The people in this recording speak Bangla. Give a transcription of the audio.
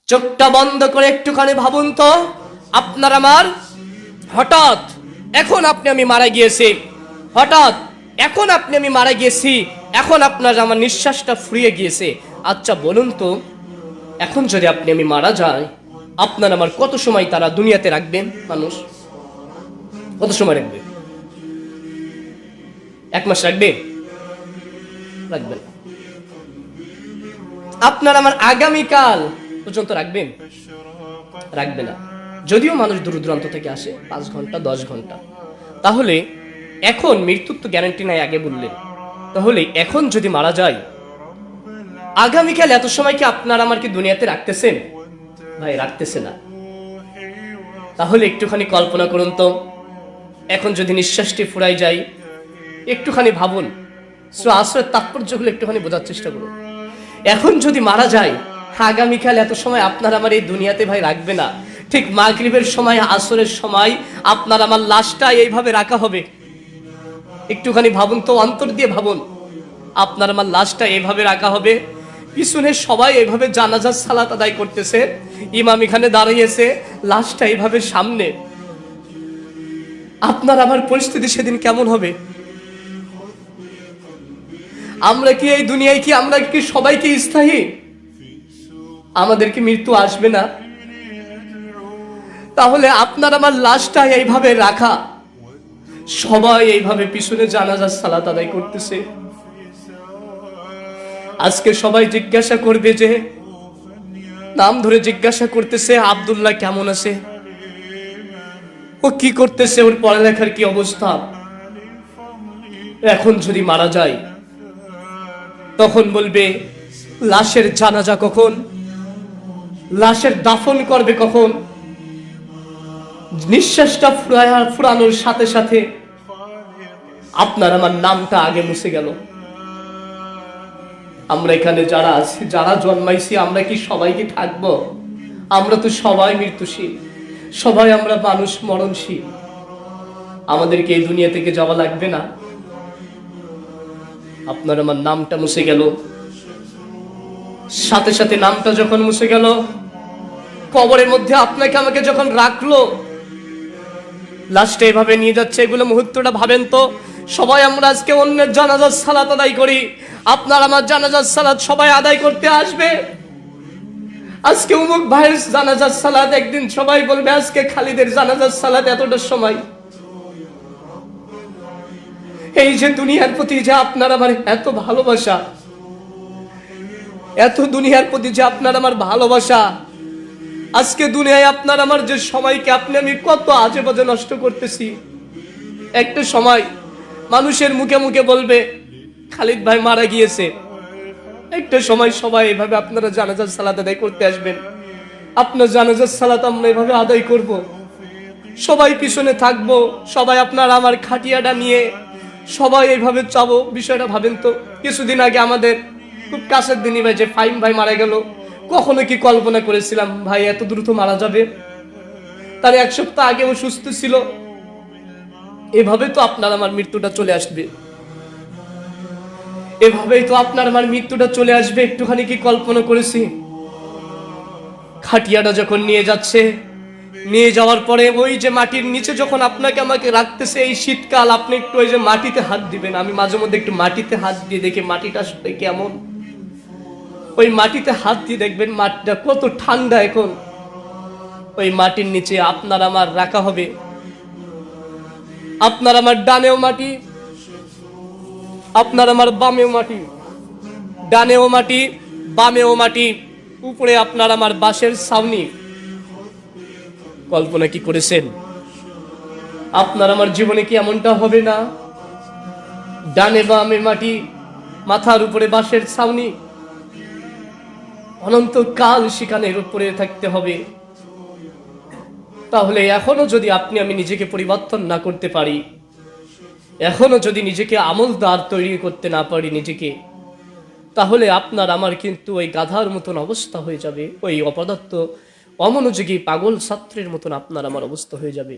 চোখটা বন্ধ করে একটুখানি ভাবুন তো, আপনার আমার হঠাৎ এখন আমি মারা গিয়েছি, হঠাৎ এখন আমি মারা গিয়েছি, এখন আপনার আমার নিঃশ্বাসটা ফুরিয়ে গিয়েছে। আচ্ছা বলুন তো, এখন যদি আমি মারা যাই, আপনার আমার কত সময় তারা দুনিয়াতে রাখবেন? মানুষ কত সময় রাখবে? 1 মাস রাখবে? রাখবেন। আপনার আমার আগামীকাল পর্যন্ত রাখবেন? রাখবে না। যদিও মানুষ দূর দূরান্ত থেকে আসে, 5 ঘন্টা 10 ঘন্টা। তাহলে এখন মৃত্যুর তো গ্যারান্টি নাই, আগে বললেন। তাহলে এখন যদি মারা যায়, আগামীকাল এত সময় কি আপনার আমার কি দুনিয়াতে রাখতেছেন? ভাই রাখতেছে না। তাহলে একটুখানি কল্পনা করুন তো, এখন যদি নিঃশ্বাসটি ফুরাই যায়, একটুখানি ভাবুন। সূরা আসরের তাৎপর্যগুলো একটুখানি বোঝার চেষ্টা করুন। এখন যদি মারা যায়, আগামীকাল এত সময় আপনার আমার এই দুনিয়াতে ভাই রাখবে না। ঠিক মাগরিবের সময়, আসরের সময় আপনার আমার লাশটা এইভাবে রাখা হবে। একটুখানি ভাবুন তো, অন্তর দিয়ে ভাবুন। আপনার আমার লাশটা এইভাবে রাখা হবে, পিছনে সবাই এইভাবে জানাজার সালাত আদায় করতেছে, ইমাম এখানে দাঁড়িয়েছে, লাশটা এইভাবে সামনে। আপনার আমার পরিস্থিতি সেদিন কেমন হবে? আমরা কি এই দুনিয়ায় কি আমরা কি সবাইকে স্থায়ী? আমাদের কি মৃত্যু আসবে না? তাহলে আপনার আমার লাশটা এইভাবে রাখা, সবাই এইভাবে পিছনে জানাজার সালাত আদায় করতেছে। আজকে সবাই জিজ্ঞাসা করবে, যে নাম ধরে জিজ্ঞাসা করতেছে, আব্দুল্লাহ কেমন আছে, ও কি করতেছে, ওর পড়ালেখার কি অবস্থা। এখন যদি মারা যায়, তখন বলবে লাশের জানাজা কখন, লাশের দাফন করবে কখন। নিঃশ্বাসটা ফুরানোর সাথে সাথে আপনার আমার নামটা আগে মুছে গেল। আমরা এখানে যারা আছি, যারা জন্মাইছি, আমরা কি সবাই কি থাকবো? আমরা তো সবাই মৃত্যুশীল, সবাই আমরা মানুষ মরণশীল। আমাদেরকে এই দুনিয়া থেকে যাওয়া লাগবে না? আপনার আমার নামটা মুছে গেল, সাথে সাথে নামটা যখন মুছে গেল, কবরের মধ্যে আপনাকে আমাকে যখন রাখলো, লাস্টে এভাবে নিয়ে যাচ্ছে, এগুলো মুহূর্তটা ভাবেন তো। সবাই আমরা আজকে অন্যের জানাজার সালাত আদায় করি, আপনার আমার জানাজার সালাত সবাই আদায় করতে আসবে। আজকে অমুক ভাইয়ের জানাজার সালাত, একদিন সবাই বলবে আজকে খালিদের জানাজার সালাত এতটার সময়। এই যে দুনিয়ার প্রতি যে আপনার আমার এত ভালোবাসা, এত দুনিয়ার প্রতি যে আপনার আমার ভালোবাসা, আজকে দুনিয়ায় আপনার আমার যে সময়কে আমি কত আজে বাজে নষ্ট করতেছি। একটা সময় মানুষের মুখে মুখে বলবে খালিদ ভাই মারা গিয়েছে, একটা সময় সবাই এভাবে আপনারা জানাজার সালাত আদায় করতে আসবেন। আপনার জানাজার সালাত আমরা এভাবে আদায় করব, সবাই পিছনে থাকবো, সবাই আপনার আমার খাটিয়াটা নিয়ে সবাই এইভাবে চাবো। বিষয়টা ভাবেন তো, কিছুদিন আগে আমাদের খুব কাছের দিনই ভাই যে ফাইম ভাই মারা গেল, কখনো কি কল্পনা করেছিলাম ভাই এত দ্রুত মারা যাবে? তার 1 সপ্তাহ আগেও সুস্থ ছিল। এভাবে তো আপনার আমার মৃত্যুটা চলে আসবে, এভাবেই তো আপনার আমার মৃত্যুটা চলে আসবে। একটুখানি কি কল্পনা করেছি? খাটিয়াটা যখন নিয়ে যাচ্ছে, নিয়ে যাওয়ার পরে ওই যে মাটির নিচে যখন আপনাকে আমাকে রাখতেছে, এই শীতকাল, আপনি একটু ওই যে মাটিতে হাত দিবেন। আমি মাঝে মধ্যে একটু মাটিতে হাত দিয়ে দেখি মাটিটা কেমন। ওই মাটিতে হাত দিয়ে দেখবেন মাটিটা কত ঠান্ডা। এখন ওই মাটির নিচে আপনার আমার রাখা হবে। আপনার আমার ডানেও মাটি, আপনার আমার বামেও মাটি, ডানেও মাটি বামেও মাটি, উপরে আপনার আমার বাঁশের ছাউনি। কল্পনা কি করেছেন? আপনার আমার জীবনে কি এমনটা হবে না? ডানে বামে মাটি, মাথার উপরে বাঁশের ছাউনি, অনন্তকাল সেখানের উপরে থাকতে হবে। তাহলে এখনো যদি আমি নিজেকে পরিবর্তন না করতে পারি, এখনো যদি নিজেকে আমলদার তৈরি করতে না পারি নিজেকে, তাহলে আপনার আমার কিন্তু ওই গাধার মতন অবস্থা হয়ে যাবে, ওই অপদার্থ অমনোযোগী পাগল ছাত্রের মতন আপনার আমার অবস্থা হয়ে যাবে।